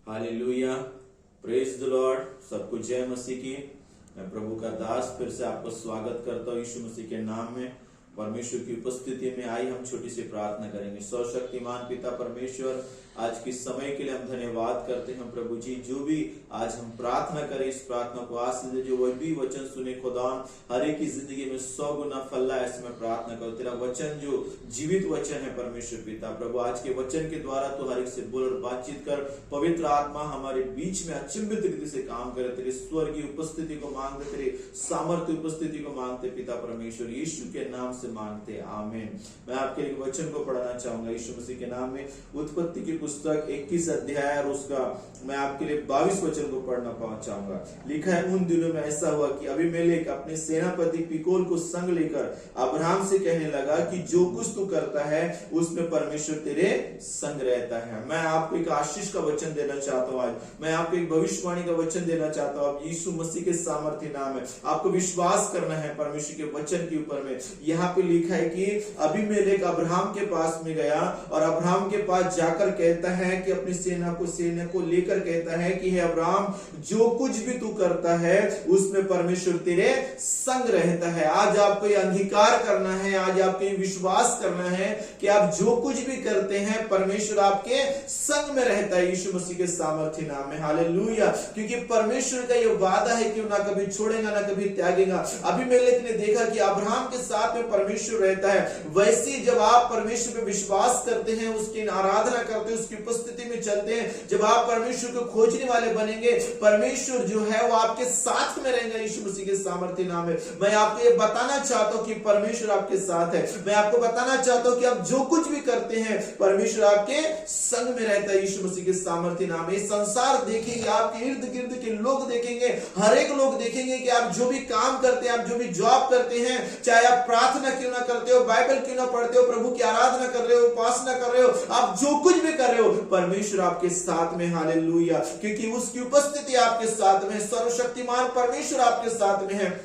Hallelujah, praise the Lord. सबको जय मसीह की। मैं प्रभु का दास फिर से आपको स्वागत करता हूँ यीशु मसीह के नाम में। परमेश्वर की उपस्थिति में आई हम छोटी सी प्रार्थना करेंगे। सर्वशक्तिमान पिता परमेश्वर, आज के समय के लिए हम धन्यवाद करते हैं प्रभु जी। जो भी आज हम प्रार्थना करें, इस प्रार्थना को आशीष दे। जो वह भी वचन सुने खुदा, हर एक की जिंदगी में 100 गुना फल लाए, ऐसे मैं प्रार्थना करूं। तेरा वचन जो जीवित वचन है परमेश्वर पिता प्रभु, आज के वचन के द्वारा तो हर एक से बोल और बातचीत कर। पवित्र आत्मा हमारे बीच में अचंभित रीति से काम करे। तेरे स्वर की उपस्थिति को मांगते, तेरे सामर्थ्य उपस्थिति को मांगते पिता परमेश्वर, यीशु के नाम से मांगते, आमीन। मैं आपके लिए वचन को पढ़ना चाहूंगा यीशु मसीह के नाम में। उत्पत्ति की पुस्तक 21 अध्याय और उसका मैं आपके लिए 22 वचन को पढ़ना चाहूंगा। लिखा है, उन दिनों में ऐसा हुआ कि अबीमेलेक अपने सेनापति फिकोल को संग लेकर अब्राहम से कहने लगा कि जो कुछ तू करता है उसमें परमेश्वर तेरे संग रहता है। मैं आपको एक आशीष का वचन देना चाहता हूँ। आज मैं आपको एक भविष्यवाणी का वचन देना चाहता हूँ। यीशु मसीह के सामर्थ्य नाम है, आपको विश्वास करना है परमेश्वर के वचन के ऊपर में। यहाँ पे लिखा है कि अबीमेलेक अब्राहम के पास में गया और अब्राहम के पास जाकर कहता है कि अपनी सेना को लेकर कहता है कि हे अब्राहम, जो कुछ भी तू करता है उसमें परमेश्वर तेरे संग रहता है। आज आपको ये अंगीकार करना है, आज आपको ये विश्वास करना है कि आप जो कुछ भी करते हैं परमेश्वर आपके संग में रहता है यीशु मसीह के सामर्थ्य नाम में। हालेलुया। क्योंकि परमेश्वर का ये वादा है कि ना कभी छोड़ेगा ना कभी त्यागेगा। अबीमेलेक ने देखा कि अब्राहम के साथ में परमेश्वर रहता है। वैसे जब आप परमेश्वर पे विश्वास करते हैं, उसकी आराधना करते हैं, उसकी उपस्थिति में चलते हैं, जब आप परमेश्वर को खोजने वाले बनेंगे, परमेश्वर जो है वो आपके साथ में रहेगा यीशु मसीह के सामर्थ्य नाम में। मैं आपको ये बताना चाहता हूं कि परमेश्वर आपके साथ है। मैं आपको बताना चाहता हूं कि आप जो कुछ भी करते हैं परमेश्वर आपके संग में रहता है यीशु मसीह के सामर्थ्य नाम में। संसार देखेंगे, आपके इर्द गिर्द के लोग देखेंगे, हर एक लोग देखेंगे कि आप जो भी काम करते हैं, आप जो भी जॉब करते हैं, चाहे आप प्रार्थना क्यों ना करते हो, बाइबल क्यों ना पढ़ते हो, प्रभु की आराधना कर रहे हो, उपासना कर रहे हो, आप जो कुछ भी कर रहे हो, परमेश्वर आपके साथ में। हालेलुया। क्योंकि उसकी उपस्थिति आपके साथ में, सर्वशक्तिमान परमेश्वर आपके साथ में है।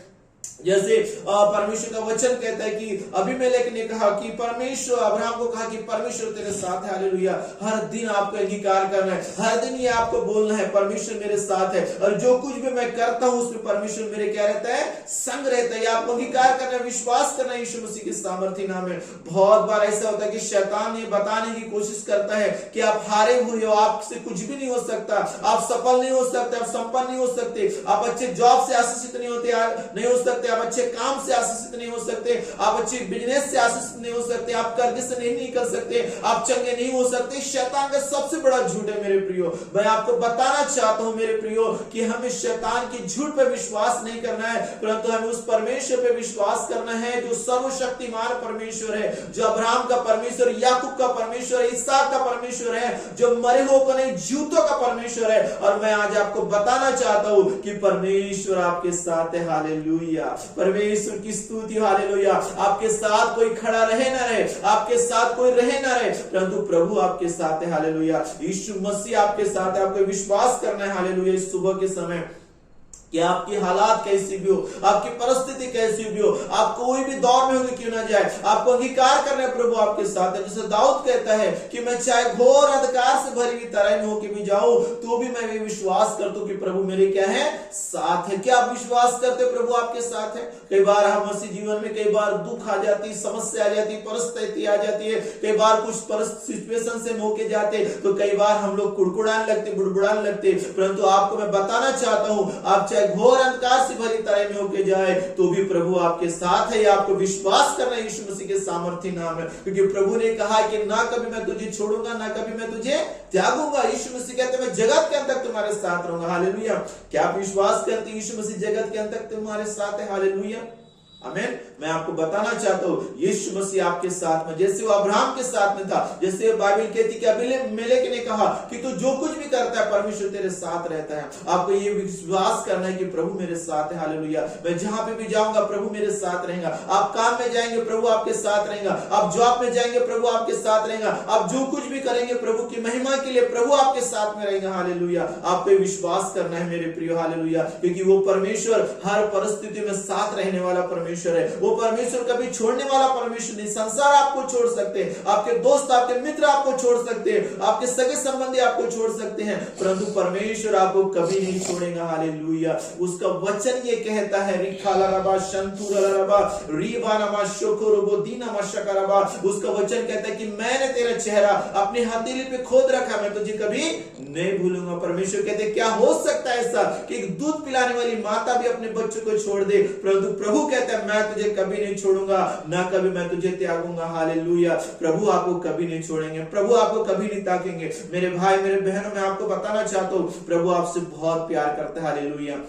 जैसे परमेश्वर का वचन कहता है कि अबीमेलेक ने कहा कि परमेश्वर, अब्राहम को कहा कि परमेश्वर तेरे साथ है। हालेलुया। हर दिन आपको अंगीकार करना है, हर दिन ये आपको बोलना है परमेश्वर मेरे साथ है, और जो कुछ भी मैं करता हूं उसमें परमेश्वर मेरे क्या रहता है, संग रहता है। आपको अंगीकार करना है, विश्वास करना है यीशु मसीह के सामर्थ्य नाम में। बहुत बार ऐसा होता है कि शैतान ये बताने की कोशिश करता है कि आप हारे हुए हो, आपसे कुछ भी नहीं हो सकता, आप सफल नहीं हो सकते, आप संपन्न नहीं हो सकते, आप अच्छे जॉब से आशीषित नहीं हो सकते, आप अच्छे काम से आशीषित नहीं हो सकते, आप अच्छे बिजनेस से आशीषित नहीं हो सकते, आप कर्ज से नहीं निकल सकते, आप चंगे नहीं हो सकते। शैतान का सबसे बड़ा झूठ है मेरे प्रियो। मैं आपको बताना चाहता हूं मेरे प्रियो कि हमें शैतान की झूठ पर विश्वास नहीं करना है, परंतु हमें उस परमेश्वर पर विश्वास करना है जो सर्वशक्तिमान परमेश्वर है, जो अब्राहम का परमेश्वर, याकूब का परमेश्वर, इसहाक का परमेश्वर है, जो मरे हुए को नहीं जीवतों का परमेश्वर है। और मैं आज आपको बताना चाहता हूं कि परमेश्वर आपके साथ है। हालेलुया। परमेश्वर की स्तुति। हालेलुया। आपके साथ कोई खड़ा रहे ना रहे, आपके साथ कोई रहे ना रहे, परंतु प्रभु आपके साथ है। हालेलुया। यीशु मसीह आपके साथ है। आपको विश्वास करना है। हालेलुया। इस सुबह के समय कि आपकी हालात कैसी भी हो, आपकी परिस्थिति कैसी भी हो, आप कोई भी दौर में होगी क्यों ना जाए, आपको अंगीकार करना है प्रभु आपके साथ है। जैसे दाऊद कहता है कि मैं चाहे घोर अंधकार से भरी हुई तराई में होकर भी जाऊं तो भी मैं विश्वास करता हूं कि प्रभु मेरे क्या है, साथ है। क्या आप विश्वास करते हो प्रभु आपके साथ है? कई बार हम मसीह जीवन में कई बार दुख आ जाती, समस्या आ जाती, परिस्थिति आ जाती है, कई बार कुछ सिचुएशन से होके जाते तो कई बार हम लोग कुड़कुड़ाने लगते, बुड़बुड़ाने लगते, परंतु आपको मैं बताना चाहता हूं, आप चाहे घोर अंधकार से भरी तराई में होके जाए तो भी प्रभु आपके साथ है। आपको विश्वास करना है यीशु मसीह के सामर्थ्य नाम है। क्योंकि प्रभु ने कहा कि ना कभी मैं तुझे छोड़ूंगा, ना कभी मैं तुझे त्यागूंगा। यीशु मसीह कहते हैं मैं जगत के अंत तक तुम्हारे साथ रहूंगा। हालेलुया। क्या आप विश्वास करते हैं यीशु मसीह जगत के अंत तक तुम्हारे साथ है? हालेलुया। आमीन। मैं आपको बताना चाहता हूं यीशु मसीह आपके साथ में, जैसे वो अब्राहम के साथ में था, जैसे बाइबल कहती कि अबीमेलेक ने कहा कि तू जो कुछ भी करता है परमेश्वर तेरे साथ रहता है। आपको ये विश्वास करना है कि प्रभु मेरे साथ है। हालेलुया। मैं जहां पे भी जाऊंगा प्रभु मेरे साथ रहेगा। आप काम में जाएंगे प्रभु आपके साथ रहेगा, आप जॉब में जाएंगे प्रभु आपके साथ रहेगा, आप जो कुछ भी करेंगे प्रभु की महिमा के लिए प्रभु आपके साथ में रहेगा। हालेलुया। आपको विश्वास करना है मेरे प्रियो। हालेलुया। क्योंकि वो परमेश्वर हर परिस्थिति में साथ रहने वाला परमेश्वर परमेश्वर है। वो परमेश्वर कभी छोड़ने वाला परमेश्वर नहीं। संसार आपको छोड़ सकते हैं, आपके दोस्त, आपके मित्र आपको छोड़ सकते हैं, आपके सगे संबंधी आपको छोड़ सकते हैं, परंतु परमेश्वर आपको कभी नहीं छोड़ेगा। हालेलुया। उसका वचन ये कहता है, उसका वचन कहता है कि मैंने तेरा चेहरा अपनी हथेली पे खोद रखा, मैं तुझे कभी नहीं भूलूंगा। परमेश्वर कहते हैं क्या हो सकता है ऐसा कि एक दूध पिलाने वाली माता भी अपने बच्चों को छोड़ दे, परंतु प्रभु कहता है मैं तुझे कभी नहीं छोड़ूंगा, ना कभी मैं तुझे त्यागूंगा। हालेलुया। प्रभु आपको कभी नहीं छोड़ेंगे, प्रभु आपको कभी नहीं ताकेंगे। मेरे भाई मेरे बहनों, मैं आपको बताना चाहता हूं, प्रभु आपसे बहुत प्यार करते हैं। हालेलुया।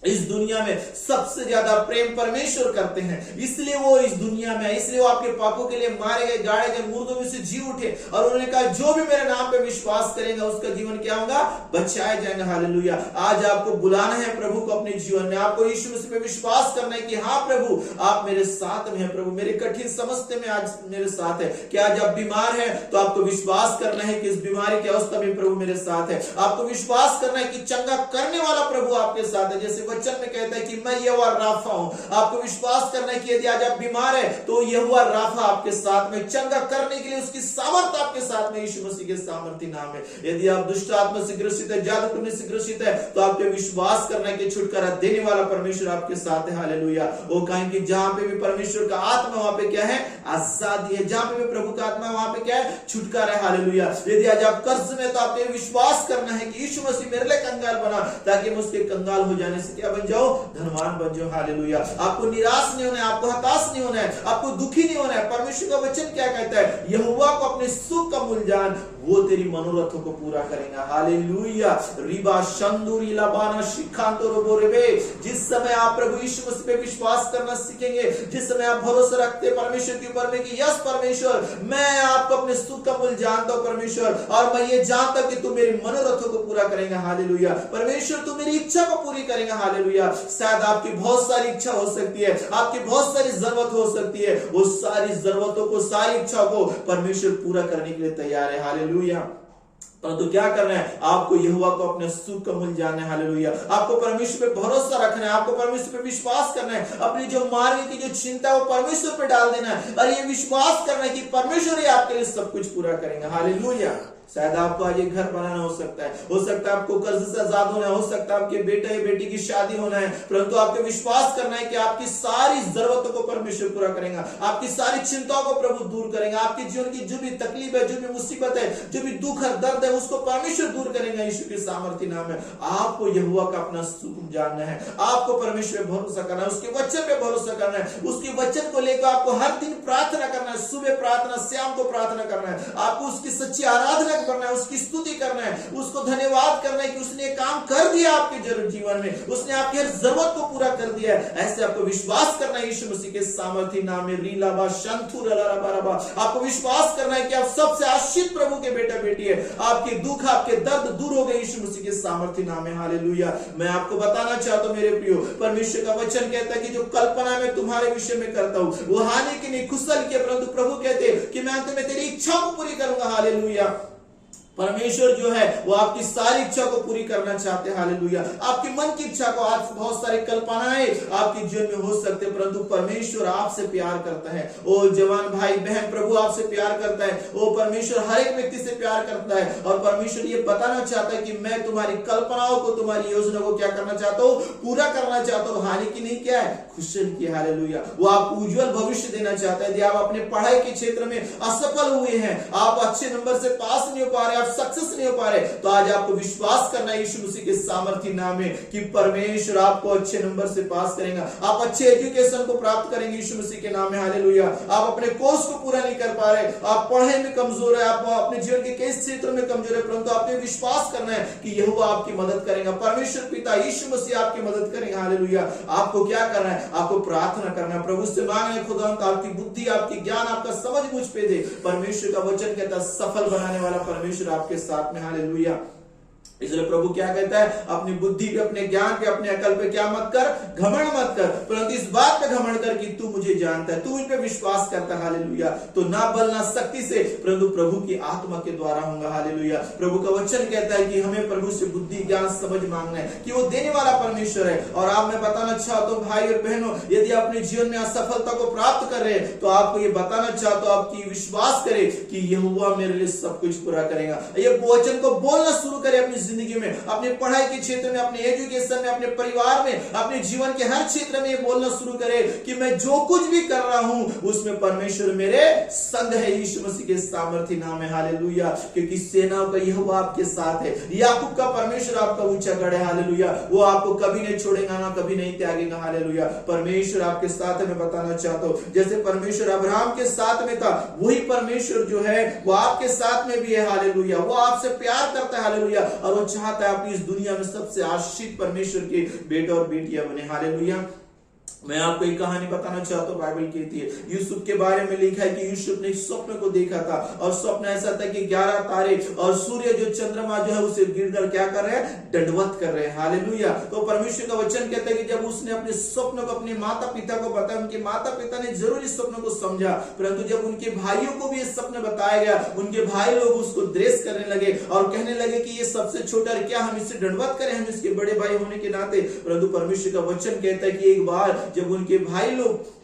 इस दुनिया में सबसे ज्यादा प्रेम परमेश्वर करते हैं, इसलिए वो इस दुनिया में, इसलिए वो आपके पापों के लिए मारे गए, गाड़े गए, मुर्दों में से जी उठे और उन्होंने कहा जो भी मेरे नाम पे विश्वास करेगा उसका जीवन क्या होगा, बचाया जाएगा। हालेलुया। आज आपको बुलाना है प्रभु को अपने जीवन में, आपको यीशु मसीह पे विश्वास करना है कि हाँ प्रभु आप मेरे साथ में हैं, प्रभु मेरे कठिन समस्या में आज मेरे साथ है। कि आज आप बीमार है तो आपको विश्वास करना है कि इस बीमारी की अवस्था में प्रभु मेरे साथ है। आपको विश्वास करना है कि चंगा करने वाला प्रभु आपके साथ है, जैसे वचन में कहता है कि मैं यहोवा राफा हूं। आपको विश्वास करना है कि यदि आज आप बीमार है तो यहोवा राफा आपके साथ में, चंगा करने के लिए उसकी सामर्थ्य आपके साथ में, यीशु मसीह के सामर्थ्य नाम है। यदि आप दुष्ट आत्मा से ग्रसित है, जादू टोने से ग्रसित है, तो आपको विश्वास करना है कि छुटकारा देने वाला परमेश्वर आपके साथ है। हालेलुया। वो कहेंगे जहां पे भी परमेश्वर का आत्मा वहां पे क्या है, आजादी है। जहां पे भी प्रभु का आत्मा वहां पे क्या है, छुटकारा है। हालेलुया। यदि आज आप कर्ज में, तो आपको विश्वास करना है कि यीशु मसीह मेरे लिए कंगाल बना ताकि मैं उसके कंगाल हो जाने से क्या बन जाओ, धनवान बन जाओ। हालेलुया। आपको निराश नहीं होना है, आपको हताश नहीं होना है, आपको दुखी नहीं होना है। परमेश्वर का वचन क्या कहता है, यहोवा को अपने सुख का मूल जान, वो तेरी मनोरथों को पूरा करेगा। हालेलुया। रिबा शंदूरी लाबाना शिखांतो रोबोरेबे। जिस समय आप प्रभु यीशु मसीह पे विश्वास करना सीखेंगे, जिस समय आप भरोसा रखते परमेश्वर के ऊपर में कि यस परमेश्वर मैं आपको अपने सुख का मूल जानता हूं परमेश्वर, और मैं ये जानता हूं कि तू मेरी मनोरथों को पूरा करेगा। हालेलुया। परमेश्वर तू मेरी इच्छा को पूरी करेगा। हालेलुया। शायद आपकी बहुत सारी इच्छा हो सकती है, आपकी बहुत सारी जरूरत हो सकती है, वो सारी जरूरतों को, सारी इच्छा को परमेश्वर पूरा करने के लिए तैयार है। हालेलुया। परंतु क्या करना है, आपको यहोवा को अपने सुख का मूल जानना है। हालेलुया। आपको परमेश्वर पे भरोसा रखना है, आपको परमेश्वर पे विश्वास करना है, अपनी जो मार्ग की जो चिंता है वो परमेश्वर पे डाल देना है और ये विश्वास करना है कि परमेश्वर ही आपके लिए सब कुछ पूरा करेगा। हालेलुया। शायद आपको आज एक घर बनाना हो सकता है आपको कर्ज से आजाद होना है, हो सकता है आपके बेटे या बेटी की शादी होना है, परंतु आपको विश्वास करना है कि आपकी सारी जरूरतों को परमेश्वर पूरा करेगा, आपकी सारी चिंताओं को प्रभु दूर करेगा, आपके जीवन की जो भी तकलीफ है, जो भी मुसीबत है, जो भी दुख है, दर्द है, उसको परमेश्वर दूर करेगा। यीशु के सामर्थ्य नाम है। आपको यहोवा का अपना सुख जानना है, आपको परमेश्वर पे भरोसा करना है, उसके वचन पे भरोसा करना है, उसके वचन को लेकर आपको हर दिन प्रार्थना करना है, सुबह प्रार्थना, शाम को प्रार्थना करना है, आपको उसकी सच्ची आराधना करना है, उसकी स्तुति करना है, उसको धन्यवाद करना है कि उसने काम कर दिया आपके जीवन में, उसने आपकी हर जरूरत को पूरा कर दिया है। ऐसे आपको विश्वास करना है यीशु मसीह के सामर्थ्य नाम में। रीलाबा शंथुर ललाबा। आपको विश्वास करना है कि आप सबसे आशीष प्रभु के बेटा बेटी है, आपके दुख, आपके दर्द दूर हो गए यीशु मसीह के सामर्थ्य नाम में। हालेलुया। मैं आपको बताना चाहता हूं मेरे प्रियो, परमेश्वर का वचन कहता है कि जो कल्पना मैं तुम्हारे विषय में करता हूं वो हानि की नहीं, कुशल की, परंतु प्रभु कहते हैं कि मैं अंत में तेरी इच्छा को पूरी करूंगा। हालेलुया। परमेश्वर जो है वो आपकी सारी इच्छा को पूरी करना चाहते हैं। हालेलुया। आपकी मन की इच्छा को, आज बहुत सारी कल्पनाएं आपके जीवन में हो सकते हैं, परंतु परमेश्वर आपसे प्यार करता है। ओ जवान भाई बहन, प्रभु आपसे प्यार करता है। ओ परमेश्वर हर एक व्यक्ति से प्यार करता है और परमेश्वर ये बताना चाहता है कि मैं तुम्हारी कल्पनाओं को, तुम्हारी योजना को क्या करना चाहता हूँ, पूरा करना चाहता हूँ। हानि की नहीं, क्या है, खुशल की। हालेलुया। वो आपको उज्जवल भविष्य देना चाहता है। यदि आप अपने पढ़ाई के क्षेत्र में असफल हुए हैं, आप अच्छे नंबर से पास नहीं हो पा रहे, सक्सेस नहीं हो पा रहे, तो आज आपको विश्वास करना है यीशु मसीह के सामर्थ्य नाम में कि परमेश्वर आपको अच्छे नंबर से पास करेगा, आप अच्छे एजुकेशन को प्राप्त करेंगे यीशु मसीह के नाम में। हालेलुया। आप अपने कोर्स को पूरा नहीं कर पा रहे, आप पढ़ाई में कमजोर है, आप अपने जीवन के कई क्षेत्रों में कमजोर है, परंतु आपको विश्वास करना है कि यहोवा आपकी मदद करेगा, परमेश्वर पिता यीशु मसीह आपकी मदद करेगा। हालेलुया। आपको क्या करना है, आपको प्रार्थना करना है, प्रभु से मांगना है खुदा आपकी बुद्धि, आपकी ज्ञान, आपका समझ मुझ पे दे। परमेश्वर का वचन कहता है सफल बनाने वाला परमेश्वर आपके साथ में। हालेलुया। इसलिए प्रभु क्या कहता है, अपनी बुद्धि पे, अपने ज्ञान पे, अपने अकल पे क्या मत कर, घमंड मत कर, परंतु इस बात पे घमंड कर कि तू मुझे जानता है, तू इन पे विश्वास करता है। हालेलुया। तो ना बल ना शक्ति से, परंतु प्रभु की आत्मा के द्वारा होगा। हालेलुया। प्रभु का वचन कहता है कि हमें प्रभु से बुद्धि ज्ञान समझ मांगना है कि वो देने वाला परमेश्वर है। और आप मैं बताना चाहता हूं भाई और बहनों, यदि अपने जीवन में असफलता को प्राप्त कर रहे हैं तो आपको ये बताना चाहता हूं, आपकी विश्वास करे कि यहोवा मेरे लिए सब कुछ पूरा करेगा। ये वचन को बोलना शुरू करें अपनी जिंदगी में, अपने पढ़ाई के क्षेत्र में, अपने एजुकेशन में, अपने परिवार में, अपने जीवन के हर क्षेत्र में ये बोलना शुरू करें कि मैं जो कुछ भी कर रहा हूं उसमें परमेश्वर मेरे संग है। यीशु मसीह के सामर्थ्य नाम है। हालेलुया। क्योंकि सेनाओं का यहोवा आपके साथ है। याकूब का परमेश्वर आपका ऊंचा गढ़ है। हालेलुया। वो आपको कभी नहीं छोड़ेगा, ना कभी नहीं त्यागेगा। हालेलुया। परमेश्वर आपके साथ है। मैं बताना चाहता हूं, जैसे परमेश्वर अब्राहम के साथ में था, वही परमेश्वर जो है वो आपके साथ में भी है। हालेलुया। वो आपसे प्यार करता है। हालेलुया। और वो चाहता है आप इस दुनिया में सबसे आशीषित परमेश्वर के बेटे और बेटियां बने। हालेलुया। मैं आपको एक कहानी बताना चाहता हूँ, बाइबल कहती है, यूसुफ के बारे में लिखा है कि यूसुफ ने एक स्वप्न को देखा था, और स्वप्न ऐसा था कि 11 तारे और सूर्य जो चंद्रमा जो है उसे गिरकर क्या कर रहे हैं, दंडवत कर रहे हैं। हालेलुया। तो परमेश्वर का वचन कहता है कि जब उसने अपने स्वप्न को अपने माता पिता को बताया, उनके माता पिता ने जरूर इस स्वप्न को समझा, परंतु जब उनके भाइयों को भी ये स्वप्न बताया गया, उनके भाई लोग उसको द्वेष करने लगे और कहने लगे कि ये सबसे छोटा है, क्या हम इससे दंडवत करें, हम इसके बड़े भाई होने के नाते। परंतु परमेश्वर का वचन कहता है कि एक बार जब उनके भाई लोग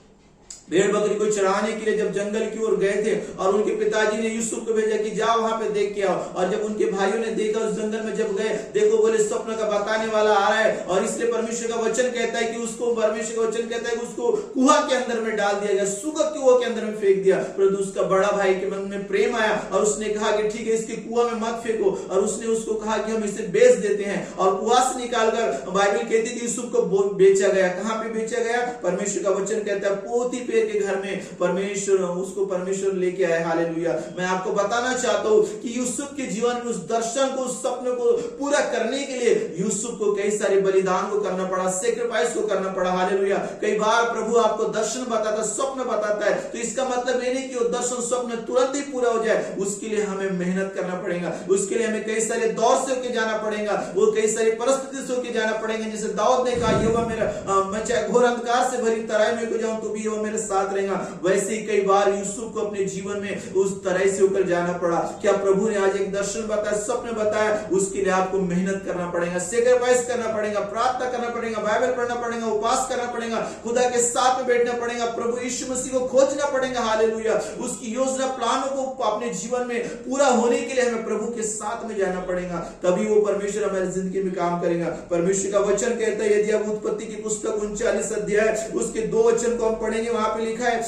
भेड़ बकरी को चढ़ाने के लिए जब जंगल की ओर गए थे, और उनके पिताजी ने यूसुफ को भेजा कि जाओ वहां पे देख के आओ। और जब उनके भाइयों ने देखा उस जंगल में जब गए, देखो बोले स्वप्न का बताने वाला आ रहा है, और इसलिए परमेश्वर का वचन कहता है कि उसको, परमेश्वर का वचन कहता है कि उसको कुआं के अंदर में डाल दिया गया, सुगत कुआं के अंदर में फेंक दिया। परंतु उसका बड़ा भाई के मन में प्रेम आया और उसने कहा कि ठीक है, इसके कुआं में मत फेंको, और उसने उसको कहा कि हम इसे बेच देते हैं, और कुआं से निकालकर बाइबल कहती है यूसुफ को बेचा गया। कहां पे बेचा गया? परमेश्वर का वचन कहता है पोतीफेर के घर में परमेश्वर लेके आए। हालेलुया। मैं आपको बताना चाहता हूं कि यूसुफ के जीवन में उस दर्शन को, उस सपने को पूरा करने के लिए यूसुफ को कई सारे बलिदान को करना पड़ा, सेक्रीफाइस को करना पड़ा। हालेलुया। कई बार प्रभु आपको दर्शन बताता, स्वप्न बताता है, तो इसका मतलब ये नहीं कि वो दर्शन स्वप्न तुरंत ही पूरा हो जाए, उसके लिए हमें मेहनत करना पड़ेगा, उसके लिए हमें कई सारे दौर से होकर जाना पड़ेगा, वो कई सारी परिस्थिति से होकर जाना पड़ेगा। जैसे दाऊद ने कहा, यहोवा मेरा, मैं चाहे घोर अंधकार से भरी तराई में जाऊं तो भी यहोवा मेरे साथ रहेगा। वैसे ही कई बार यूसुफ को अपने जीवन में उस तरह से होकर जाना पड़ा। क्या प्रभु ने आज एक दर्शन बताया, स्वप्न बताया, उसके लिए आपको मेहनत करना पड़ेगा, सेक्रीफाइस करना पड़ेगा, प्रार्थना करना पड़ेगा, बाइबल पढ़ना पड़ेगा, उपवास करना पड़ेगा, खुदा के साथ में बैठना पड़ेगा, प्रभु यीशु मसीह को खोजना पड़ेगा। हालेलुया। उसकी योजना प्लानों को अपने जीवन में पूरा होने के लिए हमें प्रभु के साथ में जाना पड़ेगा, तभी वो परमेश्वर हमारी जिंदगी में काम करेगा। परमेश्वर का वचन कहता है, यदि आप उत्पत्ति की पुस्तक 39 अध्याय उसके 2 वचन को हम पढ़ेंगे, वहां पे लिखा है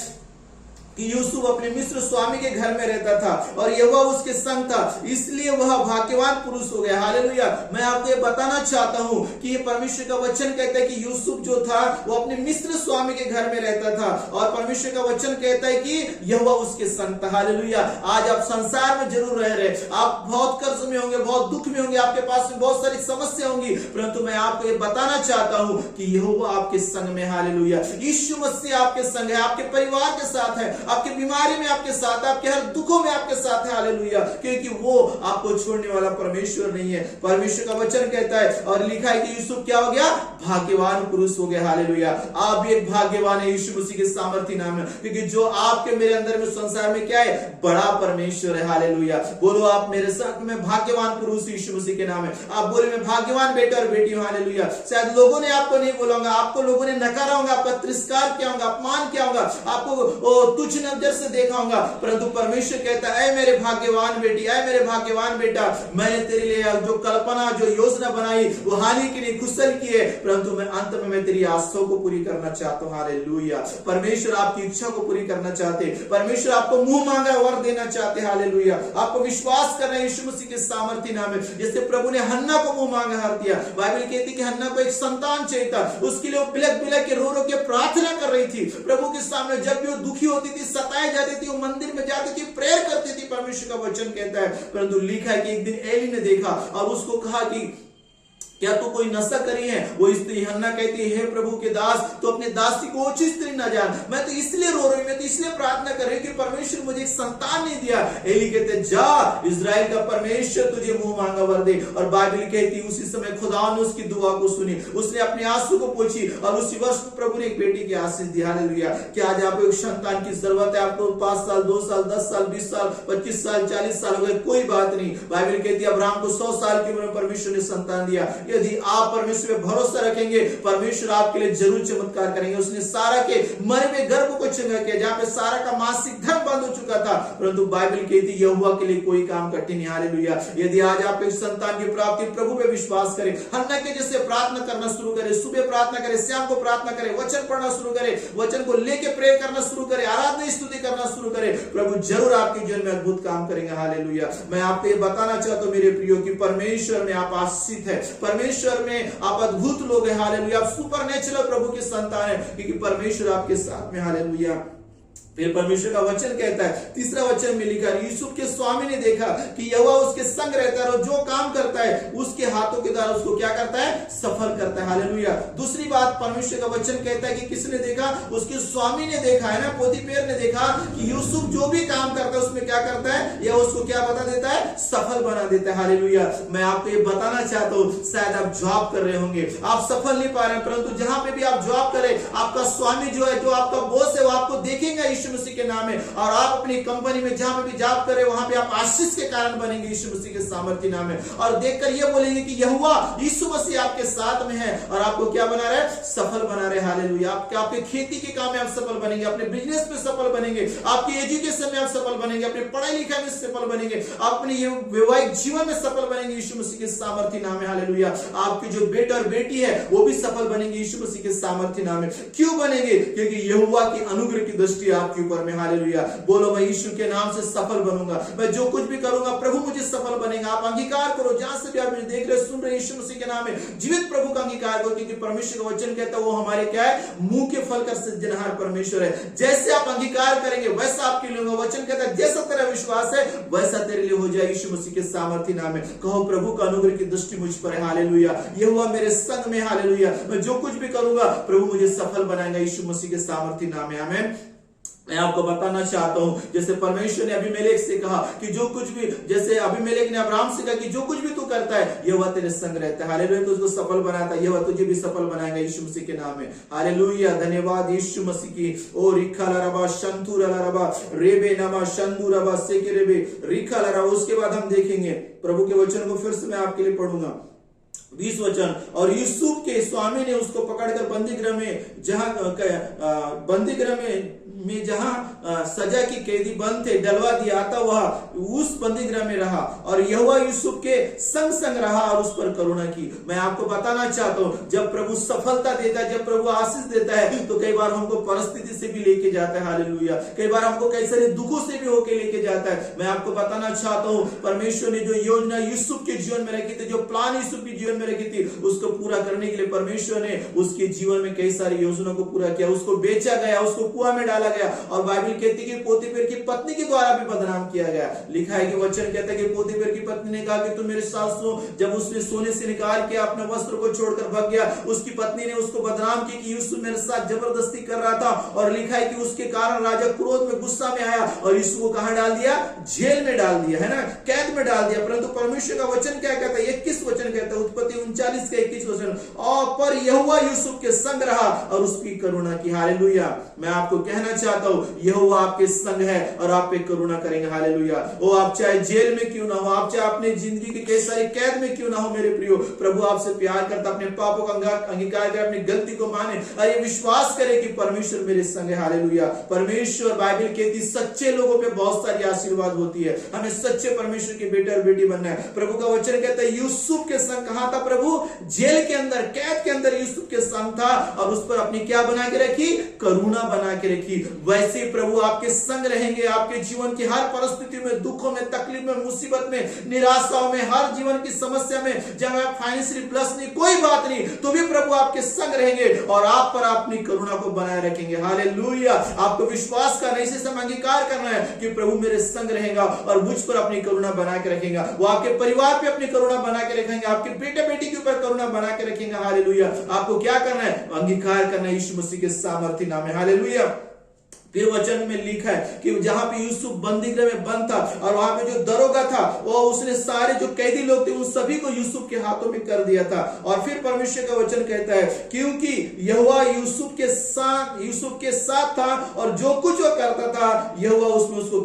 कि यूसुफ अपने मिस्र स्वामी के घर में रहता था और यहोवा उसके संग था, इसलिए वह भाग्यवान पुरुष हो गया। हालेलुया। मैं आपको ये बताना चाहता हूं कि ये परमेश्वर का वचन कहता है कि यूसुफ जो था वो अपने मिस्र स्वामी के घर में रहता था, और परमेश्वर का वचन कहता है कि यहोवा उसके संग था। हालेलुया। आज आप संसार में जरूर रह रहे, आप बहुत कर्ज में होंगे, बहुत दुख में होंगे, आपके पास में बहुत सारी समस्या होंगी, परंतु मैं आपको ये बताना चाहता हूं कि यहोवा आपके संग में। हालेलुया। यीशु मसीह आपके संग है, आपके परिवार के साथ है, आपकी बीमारी में आपके साथ, आपके हर दुखों में आपके साथ है। हालेलुया। क्योंकि वो आपको छोड़ने वाला परमेश्वर नहीं है। परमेश्वर का वचन कहता है और लिखा है कि यूसुफ क्या हो गया? भाग्यवान पुरुष हो गया। हालेलुया। आप भी एक भाग्यवान है यीशु मसीह के सामर्थ्य नाम में, क्योंकि जो आपके मेरे अंदर में संसार में क्या है? बड़ा परमेश्वर है। हालेलुया। बोलो आप मेरे साथ में, भाग्यवान पुरुष यीशु मसीह के नाम है। आप बोले मैं भाग्यवान बेटा और बेटी हूं। हालेलुया। शायद लोगों ने आपको नहीं बोला होगा, आपको लोगों ने नकारा होगा, आपका तिरस्कार किया होगा, अपमान किया होगा, आपको तुच्छ नजर से देखा होगा, परंतु परमेश्वर कहता है, ऐ मेरे भाग्यवान बेटी, ऐ मेरे भाग्यवान बेटा, मैंने तेरे लिए जो कल्पना, जो योजना बनाई वो हानि के लिए कुशल की है, परंतु मैं अंत में मैं तेरी आशाओं को पूरी करना चाहता हूं। हालेलुया। परमेश्वर आपकी इच्छा को पूरी करना चाहते, परमेश्वर आपको मुंह मांगा वर देना चाहते। हालेलुया। आपको विश्वास करना यीशु मसीह के सामर्थ्य नाम है। जैसे प्रभु ने हन्ना को मुंह मांगा हर दिया, बाइबल कहती कि हन्ना को एक संतान चाहिए था, उसके लिए वो बिलक बिलक के रो रो के प्रार्थना कर रही थी प्रभु के सामने। जब भी वो दुखी होती थी, सताई जाती थी, वो मंदिर में जाती थी, प्रेयर करती थी, परमेश्वर का वचन कहता है। परंतु लिखा है कि एक दिन एली ने देखा और उसको कहा कि क्या तू कोई नशा करी है? वो स्त्री हन्ना कहती है, हे प्रभु के दास, तो अपने दासी को ओछी स्त्री न जान, मैं तो इसलिए रो रही हूं, मैं तो इसलिए प्रार्थना कर रही हूं कि परमेश्वर मुझे एक संतान नहीं दिया। एली कहते जा, इजराइल का परमेश्वर तुझे मुंह मांगा वर दे। और बाइबल कहती उसी समय खुदा ने उसकी दुआ को सुनी, उसने अपने आंसू को पोंछी और उसी वर्ष प्रभु ने एक बेटी की आशीष दी। हालेलुया। क्या आज आपको एक संतान की जरूरत है? आपको 5 साल, 2 साल, 10 साल, 20 साल, 25 साल, 40 साल हो गए, कोई बात नहीं। बाइबल कहती है अब्राहम को 100 साल की उम्र में परमेश्वर ने संतान दिया। यदि आप परमेश्वर पे भरोसा रखेंगे, परमेश्वर आपके लिए जरूर चमत्कार करेंगे। उसने सारा के मरे हुए गर्भ को चंगा किया, जहां पे सारा का मासिक धर्म बंद हो चुका था, परंतु बाइबल कहती है यहोवा के लिए कोई काम कठिन नहीं। हालेलुया। यदि आज आप एक संतान की प्राप्ति प्रभु पे विश्वास करें, हन्ना के जैसे प्रार्थना करना शुरू करें, सुबह प्रार्थना करें, शाम को प्रार्थना करें, वचन पढ़ना शुरू करें, वचन को लेके प्रे करना शुरू करें, आराधना स्तुति करना शुरू करें, प्रभु जरूर आपके जीवन में अद्भुत काम करेंगे। हालेलुया। मैं आपको ये बताना चाहता हूं मेरे प्रियो कि परमेश्वर में आप आशीषित है, परमेश्वर में आप अद्भुत लोग हैं। हालेलुया। आप सुपरनेचुरल प्रभु के संतान है, क्योंकि परमेश्वर आपके साथ में। हालेलुया। फिर परमेश्वर का वचन कहता है, तीसरा वचन में लिखा, यूसुफ के स्वामी ने देखा कि यहोवा उसके संग रहता है और जो काम करता है उसके हाथों के द्वारा उसको क्या करता है? सफल करता है। हालेलुया। दूसरी बात परमेश्वर का वचन कहता है कि किसने देखा? उसके स्वामी ने देखा, है ना, पोतीफेर ने देखा कि यूसुफ जो भी काम करता है उसमें क्या करता है? या उसको क्या बता देता है? सफल बना देता है। हालेलुया। मैं आपको ये बताना चाहता हूं, शायद आप जॉब कर रहे होंगे, आप सफल नहीं पा रहे हैं, परंतु जहां पे भी आप जॉब करें, आपका स्वामी जो है, जो आपका बॉस है, वो आपको देखेंगे मसीह के नाम में, और आप अपनी कंपनी में जहां पे भी जॉब करें वहां पे आप आशीष के कारण बनेंगे यीशु मसीह के सामर्थ्य नाम में, और देखकर ये बोलेंगे कि यहोवा यीशु मसीह आपके साथ में है और आपको क्या बना रहे? सफल बना रहे। हालेलुया। आपके खेती के काम में आप सफल बनेंगे, अपने बिजनेस में सफल बनेंगे, आपके एजुकेशन में आप सफल बनेंगे, अपने पढ़ाई लिखाई में सफल बनेंगे, अपने ये वैवाहिक जीवन में सफल बनेंगे यीशु मसीह के सामर्थ्य नाम में। हालेलुया। आपकी जो बेटा और बेटी है वो भी सफल बनेंगे यीशु मसीह के सामर्थ्य नाम में। क्यों बनेंगे? क्योंकि यहोवा की अनुग्रह की दृष्टि आपके ऊपर में। हालेलुया। बोलो मैं यीशु के नाम से सफल बनूंगा, मैं जो कुछ भी करूंगा प्रभु मुझे सफल बनेगा। आप अंगीकार करो, जहां से भी आप मुझे देख रहे सुन रहे, यीशु मसीह के नाम में जीवित प्रभु का अंगीकार करो, क्योंकि परमेश्वर का वचन कहता है वो हमारे क्या है? मुंह के फल का सृजनहार परमेश्वर है। जैसे आप अंगीकार करेंगे वैसा आपके लिए होगा। वचन कहता है जैसा तेरा विश्वास है वैसा तेरे लिए हो जाए यीशु मसीह के सामर्थ्य नाम में। कहो प्रभु का अनुग्रह की दृष्टि मुझ पर है। हालेलुया। यहोवा मेरे संग में। हालेलुया। मैं जो कुछ भी करूंगा प्रभु मुझे सफल बनाएगा यीशु मसीह के सामर्थ्य नाम में। आमीन। मैं आपको बताना चाहता हूं, जैसे परमेश्वर ने अबीमेलेक से कहा कि जो कुछ भी, जैसे अबीमेलेक ने अब्राहम से कहा कि जो कुछ भी तू करता है यहोवा तेरे संग रहता है। हालेलुया। तो उसको सफल बनाता है, यहोवा तुझे भी सफल बनाएगा यीशु मसीह के नाम में। हालेलुया। धन्यवाद यीशु मसीह की। ओ रिखालारबा शंतुरालारबा रेबे नमा शंदुरबा सेकेरेबे रिखालारा। उसके बाद हम देखेंगे प्रभु के वचन को फिर से मैं आपके लिए पढ़ूंगा। 20 वचन। और यूसुफ के स्वामी ने उसको पकड़कर बंदीगृह में जहां सजा की कैदी बंद थे डलवा दिया, आता वह उस बंदीगृह में रहा और यहोवा यूसुफ के संग संग रहा और उस पर करुणा की। मैं आपको बताना चाहता हूं, जब प्रभु सफलता देता है, जब प्रभु आशीष देता है, तो कई बार हमको परिस्थिति से भी लेके जाता है। हालेलुया। कई बार हमको कई सारे दुखों से भी होके लेके जाता है। मैं आपको बताना चाहता हूं, परमेश्वर ने जो योजना यूसुफ के जीवन में रखी थी, जो प्लान यूसुफ के जीवन में रखी थी, उसको पूरा करने के लिए परमेश्वर ने उसके जीवन में कई सारी योजनाओं को पूरा किया। उसको बेचा गया, उसको कुआं में डाला गया, और बाइबल कहती है कि पोतीफेर की पत्नी के द्वारा भी बदनाम किया गया। लिखा है कि वचन कहता है कि पोतीफेर की पत्नी ने कहा कि तुम मेरे साथ सो। जब उसने सोने से निकाल के अपने वस्त्र को छोड़कर भाग गया, उसकी पत्नी ने उसको बदनाम की कि यूसुफ मेरे साथ जबरदस्ती कर रहा था, और लिखा है कि उसके कारण राजा क्रोध में गुस्सा में आया और यूसुफ को कहां डाल दिया? जेल में डाल दिया, है ना, कैद में डाल दिया। परंतु परमेश्वर का वचन क्या कहता है? 21 वचन कहता है, उत्पत्ति 39 का 21 वचन, और पर यहोवा यूसुफ के संग रहा और उसकी करुणा की। हालेलुया। मैं आपको कहना चाहता हूं, यहोवा आपके संग है और आप पे करुणा करेंगे। हालेलुया। ओ आप चाहे जेल में क्यों ना हो, आप चाहे अपने जिंदगी के कई सारी कैद में क्यों ना हो, मेरे प्रियो, प्रभु आपसे प्यार करता, अपने पापों का अंगीकार करे, अपनी गलती को माने और ये विश्वास करे कि परमेश्वर मेरे संग है। हालेलुया। परमेश्वर, बाइबल कहती सच्चे लोगों पे बहुत सारी आशीर्वाद होती है। हमें सच्चे परमेश्वर के बेटे और बेटी बनना है। प्रभु का वचन कहता है यूसुफ के संग कहां था? प्रभु जेल के अंदर, कैद के अंदर यूसुफ के संग था और उस पर अपनी क्या बना के रखी? करुणा बना के रखी। वैसे प्रभु आपके संग रहेंगे। आपके जीवन की हर परिस्थिति में, दुखों में, तकलीफ में, मुसीबत में, निराशाओं में, हर जीवन की समस्या में, जब आप फाइनेंशियली प्लस नहीं, कोई बात नहीं, तो भी प्रभु आपके संग रहेंगे और आप पर अपनी करुणा को बनाए रखेंगे। हालेलुया। आपको विश्वास करना, इसे सब अंगीकार करना है कि प्रभु मेरे संग रहेगा और मुझ पर अपनी करुणा बना के रखेगा। वो आपके परिवार पे अपनी करुणा बना के रखेंगे, आपके बेटे बेटी के ऊपर करुणा बना के रखेंगे। हालेलुया। आपको क्या करना है? अंगीकार करना है यीशु मसीह के सामर्थ्य नाम में। हालेलुया। फिर वचन में लिखा है कि जहां पे यूसुफ बंदी गृह में बंद था और वहां पे जो दरोगा था वो उसने सारे जो कैदी लोग थे उन सभी को यूसुफ के हाथों में कर दिया था। और फिर परमेश्वर का वचन कहता है क्योंकि यहोवा यूसुफ के साथ था और जो कुछ वो करता था यहोवा उसमें उसको